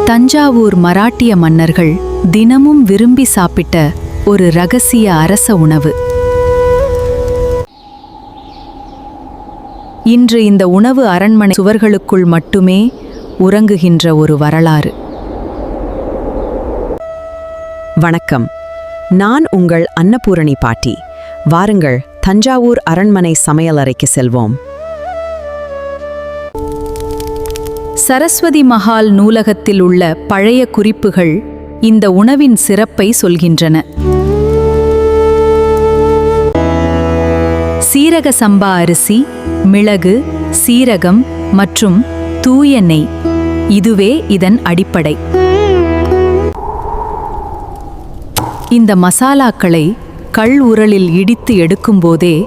தஞ்சாவூர் மராட்டிய மன்னர்கள் தினமும் விரும்பி சாப்பிட்ட ஒரு இரகசிய அரச உணவு. இன்று இந்த உணவு அரண்மனை சுவர்களுக்குள் மட்டுமே உறங்குகின்ற ஒரு வரலாறு. வணக்கம், நான் உங்கள் அன்னபூரணி பாட்டி. வாருங்கள், தஞ்சாவூர் அரண்மனை சமையலறைக்கு செல்வோம். சரஸ்வதி மஹால் நூலகத்தில் உள்ள பழைய குறிப்புகள் இந்த உணவின் சிறப்பை சொல்கின்றன. சீரக சம்பா அரிசி, மிளகு, சீரகம் மற்றும் தூய நெய், இதுவே இதன் அடிப்படை. இந்த மசாலாக்களை கல் உரலில் இடித்து எடுக்கும்போதே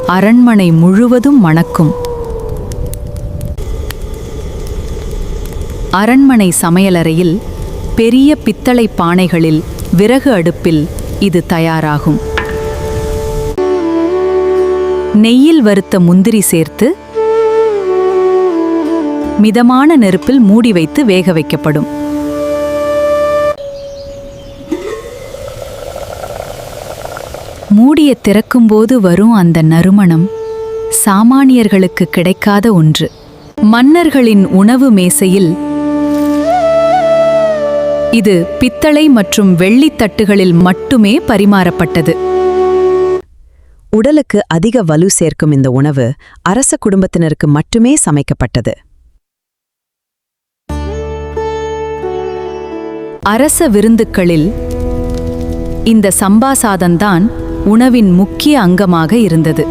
அரண்மனை முழுவதும் மணக்கும். அரண்மனை சமையலறையில் பெரிய பித்தளை பானைகளில் விறகு அடுப்பில் இது தயாராகும். நெய்யில் வறுத்த முந்திரி சேர்த்து மிதமான நெருப்பில் மூடி வைத்து வேக வைக்கப்படும். மூடிய திறக்கும்போது வரும் அந்த நறுமணம் சாமானியர்களுக்கு கிடைக்காத ஒன்று. மன்னர்களின் உணவு மேசையில் இது பித்தளை மற்றும் வெள்ளித் தட்டுகளில் மட்டுமே பரிமாறப்பட்டது. உடலுக்கு அதிக வலு சேர்க்கும் இந்த உணவு அரச குடும்பத்தினருக்கு மட்டுமே சமைக்கப்பட்டது. அரச விருந்துக்களில் இந்த சம்பா சாதம்தான் உணவின் முக்கிய அங்கமாக இருந்தது.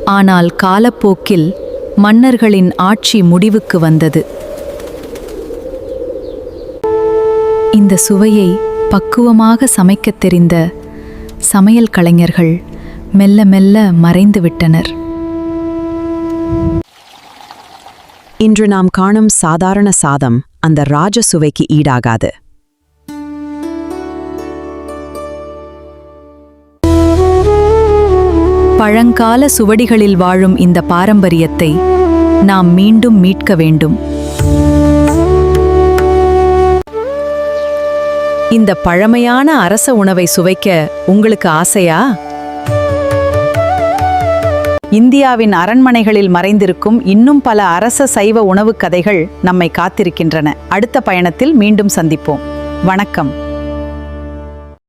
ஆனால் காலப்போக்கில் மன்னர்களின் ஆட்சி முடிவுக்கு வந்தது. இந்த சுவையை பக்குவமாக சமைக்கத் தெரிந்த சமையல் கலைஞர்கள் மெல்ல மெல்ல மறைந்துவிட்டனர். இன்று நாம் காணும் சாதாரண சாதம் அந்த ராஜ சுவைக்கு ஈடாகாது. பழங்கால சுவடிகளில் வாழும் இந்த பாரம்பரியத்தை நாம் மீண்டும் மீட்க வேண்டும். இந்த பழமையான அரச உணவை சுவைக்க உங்களுக்கு ஆசையா? இந்தியாவின் அரண்மனைகளில் மறைந்திருக்கும் இன்னும் பல அரச சைவ உணவுக் கதைகள் நம்மை காத்திருக்கின்றன. அடுத்த பயணத்தில் மீண்டும் சந்திப்போம். வணக்கம்.